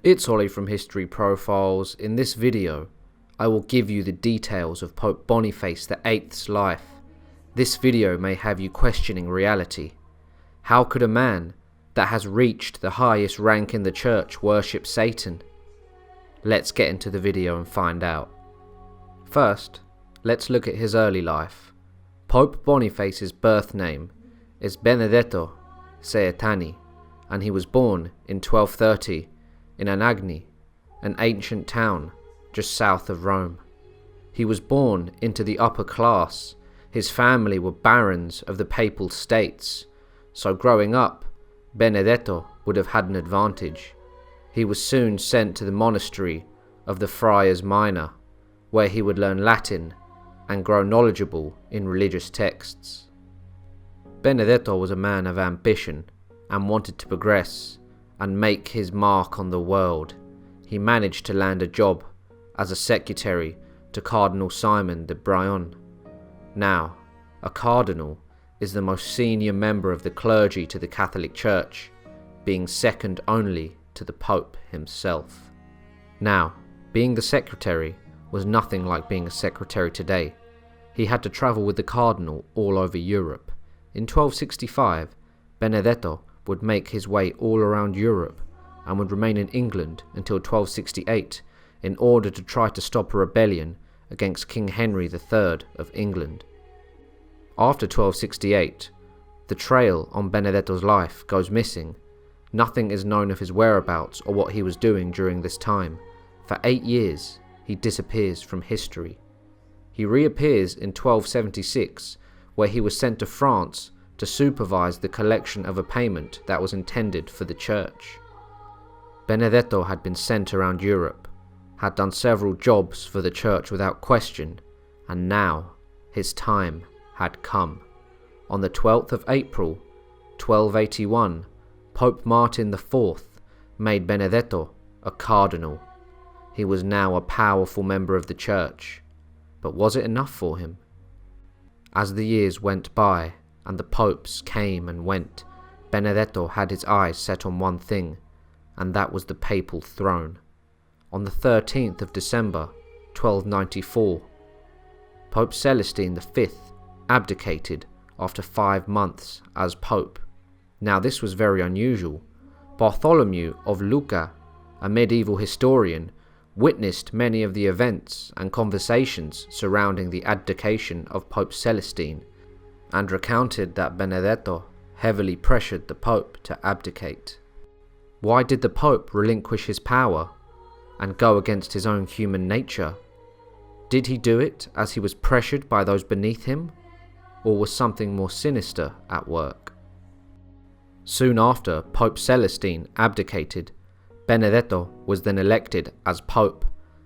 It's Ollie from History Profiles. In this video, I will give you the details of Pope Boniface VIII's life. This video may have you questioning reality. How could a man that has reached the highest rank in the church worship Satan? Let's get into the video and find out. First, let's look at his early life. Pope Boniface's birth name is Benedetto VIII, and he was born in 1230 in Anagni, an ancient town just south of Rome. He was born into the upper class. His family were barons of the Papal States, so growing up, Benedetto would have had an advantage. He was soon sent to the monastery of the Friars Minor, where he would learn Latin and grow knowledgeable in religious texts. Benedetto was a man of ambition and wanted to progress and make his mark on the world. He managed to land a job as a secretary to Cardinal Simon de Brion. Now, a cardinal is the most senior member of the clergy to the Catholic Church, being second only to the Pope himself. Now, being the secretary was nothing like being a secretary today. He had to travel with the cardinal all over Europe. In 1265, Benedetto would make his way all around Europe and would remain in England until 1268 in order to try to stop a rebellion against King Henry III of England. After 1268, the trail on Benedetto's life goes missing. Nothing is known of his whereabouts or what he was doing during this time. For 8 years, he disappears from history. He reappears in 1276, where he was sent to France to supervise the collection of a payment that was intended for the church. Benedetto had been sent around Europe, had done several jobs for the church without question, and now his time had come. On the 12th of April, 1281, Pope Martin IV made Benedetto a cardinal. He was now a powerful member of the church, but was it enough for him? As the years went by and the popes came and went, Benedetto had his eyes set on one thing, and that was the papal throne. On the 13th of December, 1294, Pope Celestine V abdicated after 5 months as pope. Now this was very unusual. Bartholomew of Lucca, a medieval historian, witnessed many of the events and conversations surrounding the abdication of Pope Celestine, and recounted that Benedetto heavily pressured the Pope to abdicate. Why did the Pope relinquish his power and go against his own human nature? Did he do it as he was pressured by those beneath him, or was something more sinister at work? Soon after Pope Celestine abdicated, Benedetto was then elected as Pope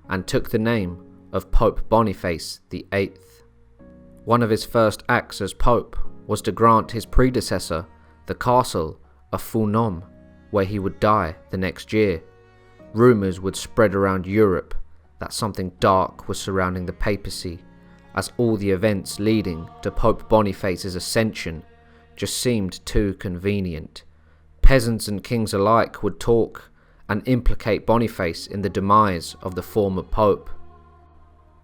and took the name of Pope Boniface VIII. One of his first acts as Pope was to grant his predecessor the castle of Fulnom, where he would die the next year. Rumours would spread around Europe that something dark was surrounding the papacy, as all the events leading to Pope Boniface's ascension just seemed too convenient. Peasants and kings alike would talk and implicate Boniface in the demise of the former pope.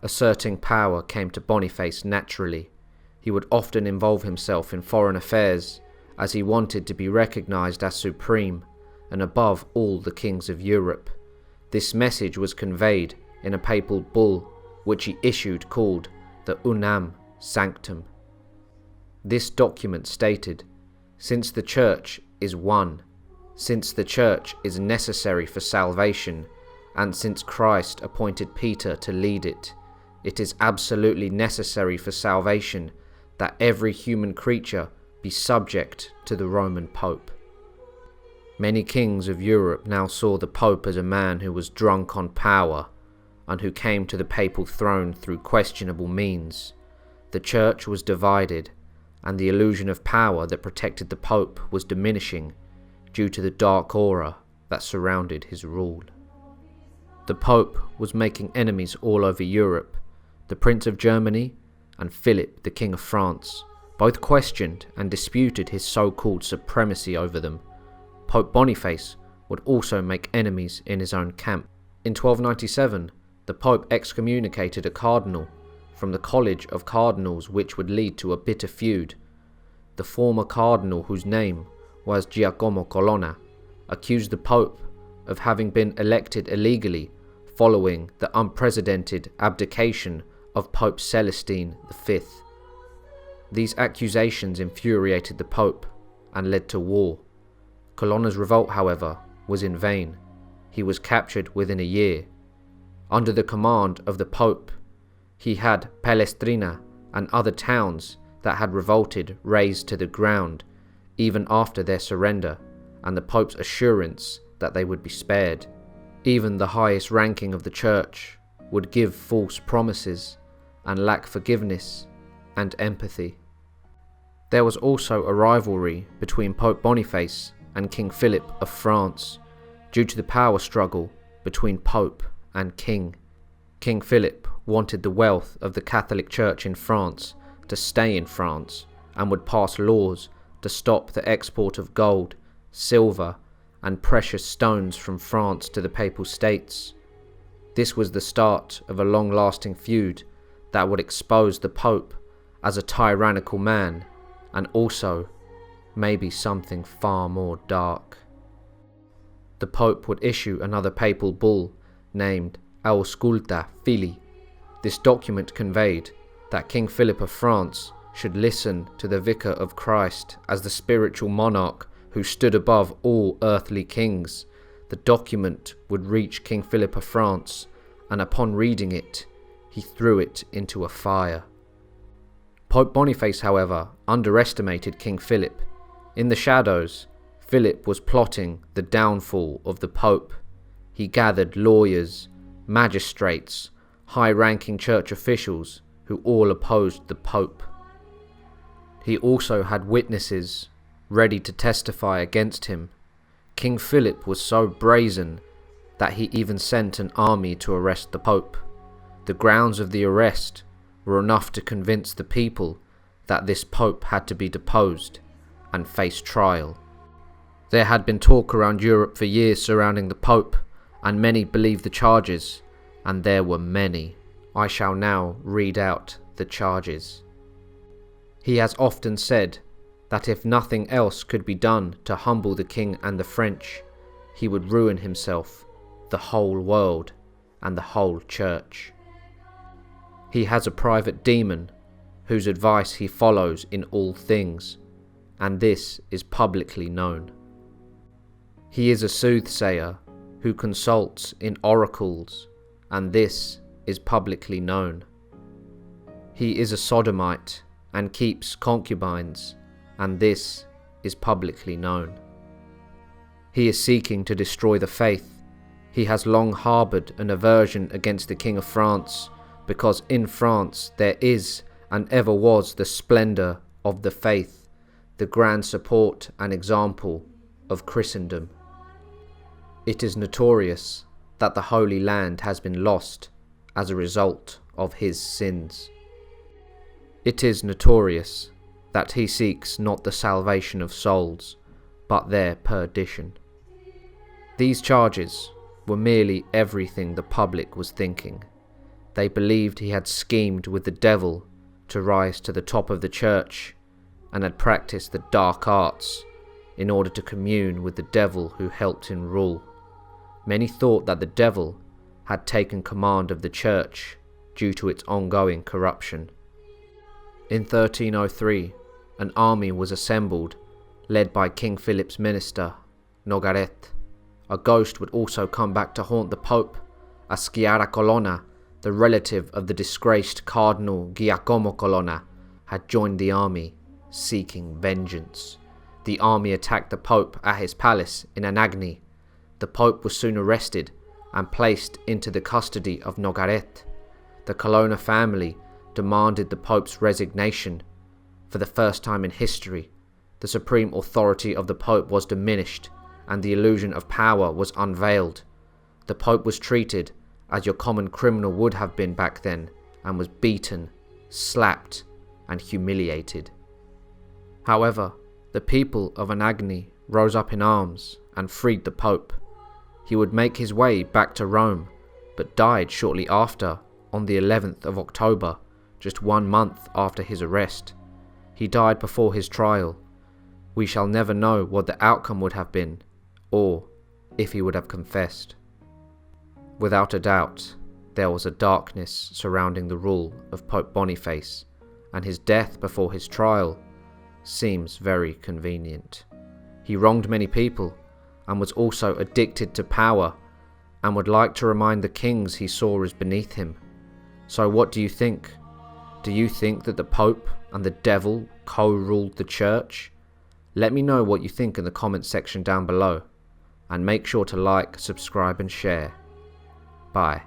Asserting power came to Boniface naturally. He would often involve himself in foreign affairs, as he wanted to be recognized as supreme and above all the kings of Europe. This message was conveyed in a papal bull which he issued called the Unam Sanctum. This document stated, "Since the church is one, since the church is necessary for salvation, and since Christ appointed Peter to lead it, it is absolutely necessary for salvation that every human creature be subject to the Roman Pope." Many kings of Europe now saw the Pope as a man who was drunk on power and who came to the papal throne through questionable means. The church was divided, and the illusion of power that protected the Pope was diminishing due to the dark aura that surrounded his rule. The Pope was making enemies all over Europe. The Prince of Germany and Philip, the King of France, both questioned and disputed his so-called supremacy over them. Pope Boniface would also make enemies in his own camp. In 1297, the Pope excommunicated a cardinal from the College of Cardinals, which would lead to a bitter feud. The former cardinal, whose name was Giacomo Colonna, accused the Pope of having been elected illegally following the unprecedented abdication of Pope Celestine V. These accusations infuriated the Pope and led to war. Colonna's revolt, however, was in vain. He was captured within a year. Under the command of the Pope, he had Palestrina and other towns that had revolted razed to the ground, even after their surrender and the Pope's assurance that they would be spared. Even the highest ranking of the Church would give false promises and lack forgiveness and empathy. There was also a rivalry between Pope Boniface and King Philip of France due to the power struggle between Pope and King. King Philip wanted the wealth of the Catholic Church in France to stay in France and would pass laws to stop the export of gold, silver, and precious stones from France to the Papal States. This was the start of a long-lasting feud that would expose the Pope as a tyrannical man, and also maybe something far more dark. The Pope would issue another papal bull named Ausculta Fili. This document conveyed that King Philip of France should listen to the Vicar of Christ as the spiritual monarch who stood above all earthly kings. The document would reach King Philip of France, and upon reading it, he threw it into a fire. Pope Boniface, however, underestimated King Philip. In the shadows, Philip was plotting the downfall of the Pope. He gathered lawyers, magistrates, high-ranking church officials who all opposed the Pope. He also had witnesses ready to testify against him. King Philip was so brazen that he even sent an army to arrest the Pope. The grounds of the arrest were enough to convince the people that this Pope had to be deposed and face trial. There had been talk around Europe for years surrounding the Pope, and many believed the charges, and there were many. I shall now read out the charges. He has often said that if nothing else could be done to humble the king and the French, he would ruin himself, the whole world, and the whole church. He has a private demon whose advice he follows in all things, and this is publicly known. He is a soothsayer who consults in oracles, and this is publicly known. He is a sodomite and keeps concubines, and this is publicly known. He is seeking to destroy the faith. He has long harboured an aversion against the King of France, because in France there is and ever was the splendour of the faith, the grand support and example of Christendom. It is notorious that the Holy Land has been lost as a result of his sins. It is notorious that he seeks not the salvation of souls, but their perdition. These charges were merely everything the public was thinking. They believed he had schemed with the devil to rise to the top of the church, and had practiced the dark arts in order to commune with the devil who helped him rule. Many thought that the devil had taken command of the church due to its ongoing corruption. In 1303, an army was assembled, led by King Philip's minister, Nogaret. A ghost would also come back to haunt the Pope, as Sciarra Colonna, the relative of the disgraced Cardinal Giacomo Colonna, had joined the army, seeking vengeance. The army attacked the Pope at his palace in Anagni. The Pope was soon arrested and placed into the custody of Nogaret. The Colonna family demanded the Pope's resignation. For the first time in history, the supreme authority of the Pope was diminished, and the illusion of power was unveiled. The Pope was treated as your common criminal would have been back then, and was beaten, slapped, and humiliated. However, the people of Anagni rose up in arms and freed the Pope. he would make his way back to Rome, but died shortly after, on the 11th of October, just 1 month after his arrest. He died before his trial. We shall never know what the outcome would have been, or if he would have confessed. Without a doubt, there was a darkness surrounding the rule of Pope Boniface, and his death before his trial seems very convenient. He wronged many people, and was also addicted to power, and would like to remind the kings he saw as beneath him. So what do you think? Do you think that the Pope and the devil co-ruled the church? Let me know what you think in the comments section down below, and make sure to like, subscribe and share. Bye.